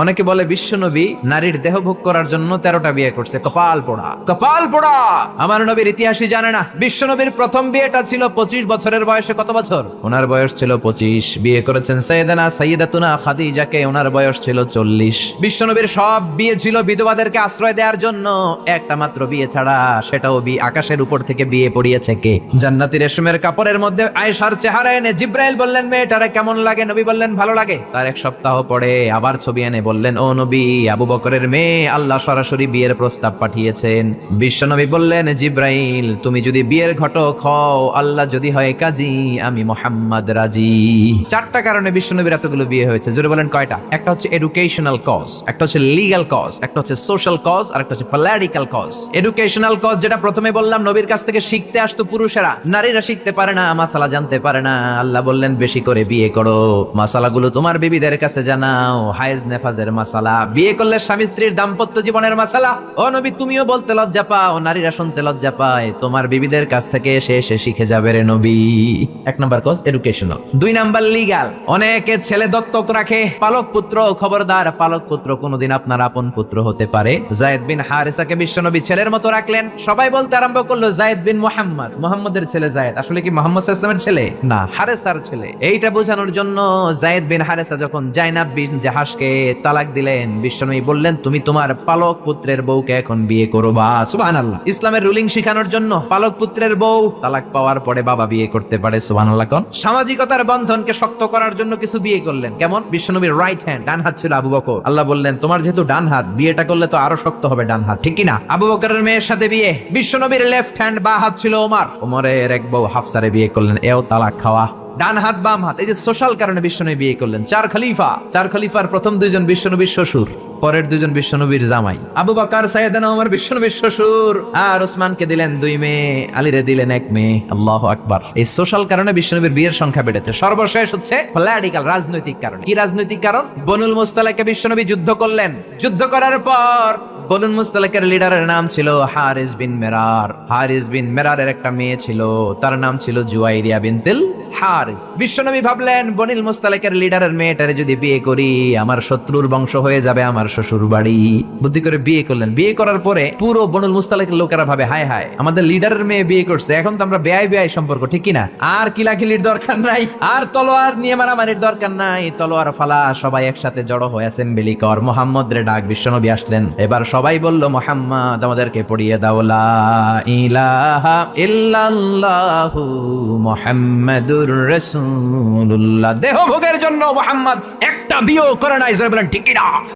অনেকে বলে বিশ্বনবী নারীর দেহ ভোগ করার জন্য 13টা বিয়ে করছে। কপাল পোড়া, কপাল পোড়া। আমার নবীর ইতিহাসই জানে না। বিশ্বনবীর প্রথম বিয়েটা ছিল 25 বছরের বয়সে। কত বছর? ওনার বয়স ছিল 25। বিয়ে করেছেন সাইয়্যিদাতুনা খাদিজাকে, ওনার বয়স ছিল 40। বিশ্বনবীর সব বিয়ে ছিল বিধবাদেরকে আশ্রয় দেওয়ার জন্য। একটা মাত্র বিয়ে ছাড়া, সেটাও আকাশের উপর থেকে বিয়ে পড়িয়েছে কে? জান্নাতি রেশমের কাপড়ের মধ্যে আয়েশার চেহারা এনে জিব্রাইল বললেন, মেয়েটারে কেমন লাগে? নবী বললেন, ভালো লাগে। তার এক সপ্তাহ পরে আবার ছবি এনে বললেন, ও নবী, আবু বকরের মেয়ে, আল্লাহ সরাসরি বিয়ের প্রস্তাব পাঠিয়েছেন। বিশ্বনবী বললেন, জিব্রাইল, তুমি যদি বিয়ের ঘটক হও, আল্লাহ যদি হয় কাজী, আমি মুহাম্মদ রাজি। 4টা কারণে বিশ্বনবীর এতগুলো বিয়ে হয়েছে। জোরে বলেন কয়টা? একটা হচ্ছে এডুকেশনাল কজ, একটা হচ্ছে লিগ্যাল কজ, একটা হচ্ছে সোশ্যাল কজ, আর একটা হচ্ছে পলিটিক্যাল কজ। এডুকেশনাল কজ যেটা প্রথমে বললাম, নবীর কাছ থেকে শিখতে আসতো পুরুষেরা, নারীরা শিখতে পারে না, মাসালা জানতে পারে না। আল্লাহ বললেন, বেশি করে বিয়ে করো, মাসালাগুলো তোমার বিবিদের কাছে জানাও, হায়েজ নেফাজের মাসালা, বিয়ে করলে স্বামী স্ত্রীর দাম্পত্য জীবনের মাসালা। ও নবী, তুমিও বলতে লজ্জা পাও, নারীরা শুনতে লজ্জা পায়, তোমার বিবিদের কাছ থেকে এসে শিখে যাবে রে নবী। 1 number cause educational. 2 number legal. অনেকে ছেলে দত্তক রাখে, পালক পুত্র। খবরদার, পালক পুত্র কোনদিন আপনার আপন পুত্র হতে পারে। যায়েদ বিন হারিসাকে বিশ্বনবী ছেলের মতো রাখলেন। সবাই বলতে আরম্ভ করলো, যায়েদ বিন মুহাম্মদ, মুহাম্মদের ছেলে যায়েদ। আসলে কি মুহাম্মদ সাল্লাল্লাহু আলাইহি ওয়াসাল্লামের ছেলে? না, হারেসার ছেলে। এইটা বোঝানোর জন্য যায়েদ বিন হারেসা যখন জাইনাব বিন জাহাশকে তালাক দিলেন, বিশ্বনবী বললেন, তুমি তোমার পালক পুত্রের বউকে এখন বিয়ে করবা। সুবহানাল্লাহ। ইসলামের রুলিং শিখানোর জন্য পালক পুত্রের বউ তালাক পাওয়ার পরে বাবা বিয়ে করতে পারে। সুবহানাল্লাহ। কোন সামাজিকতার বন্ধনকে শক্ত করার জন্য কিছু বিয়ে করলেন। কেমন? বিশ্বনবীর রাইট হ্যান্ড, ডান হাত ছিল আবু বকর। আল্লাহ বললেন, তোমার যেহেতু ডান হাত, বিয়েটা করলে তো আরো শক্ত হবে ডান হাত, ঠিক কি না? আবু বকরের মেয়ের সাথে বিয়ে। বিশ্বনবীর লেফট হ্যান্ড, বা হাত ছিল ওমর। ওমরের এক বউ হাফসারে বিয়ে করলেন। এও তালাক খাওয়া। ডান হাত বাম হাত, এই যে সোশ্যাল কারণে বিশ্বনবী বিয়ে করলেন। 4 খলিফা। 4 খলিফার প্রথম 2 জন বিশ্বনবীর শ্বশুর, পরের 2 জন বিশ্বনবীর জামাই। আবু বকর সাইয়েদনা ওমর বিশ্বনবীর শ্বশুর। আর ওসমানকে দিলেন 2 মেয়ে, আলীরে দিলেন 1 মেয়ে। আল্লাহু আকবার। এই সোশ্যাল কারণে বিশ্বনবীর বিয়ের সংখ্যা বেড়েছে। সর্বশেষ হচ্ছে পলিটিক্যাল, রাজনৈতিক কারণ। কি রাজনৈতিক কারণ? বনুল মুস্তালাকে বিশ্বনবী যুদ্ধ করলেন। যুদ্ধ করার পর বনুল মুস্তালাকের লিডারের নাম ছিল হারিস বিন মেরার। হারিস বিন মেরারের একটা মেয়ে ছিল, তার নাম ছিল জুয়াইরিয়া বিনতুল হারিস। বিশ্বনবী ভাবলেন, বনিল মুস্তালাকের লিডারের মেয়েটারে যদি বিয়ে করি, আমার শত্রুর বংশ হয়ে যাবে আমার শ্বশুর বাড়ি। বুদ্ধি করে বিয়ে করলেন। বিয়ে করার পরে পুরো বনুল মুস্তালাকের লোকেরা ভাবে, হায় হায়, আমাদের লিডারের মেয়ে বিয়ে করছে, এখন তো আমরা বেয়াই বেয়াই সম্পর্ক, ঠিক কিনা? আর কিলাকিলির দরকার নাই, আর তলোয়ার নিয়ে মারামারির দরকার নাই, তলোয়ার ফালা, সবাই একসাথে জড়ো হয়ে অ্যাসেম্বলি কর। মুহাম্মদ রে ডাক। বিশ্বনবী আসলেন। এবার সবাই বলল, মুহাম্মদ, আমাদেরকে পড়িয়ে দাও লা ইলাহা ইল্লাল্লাহু মুহাম্মাদুর রাসূলুল্লাহ। দেহ ভোগের জন্য মুহাম্মদ একটা বিয়ে করে নাই। জয় বলেন ঠিক কিনা?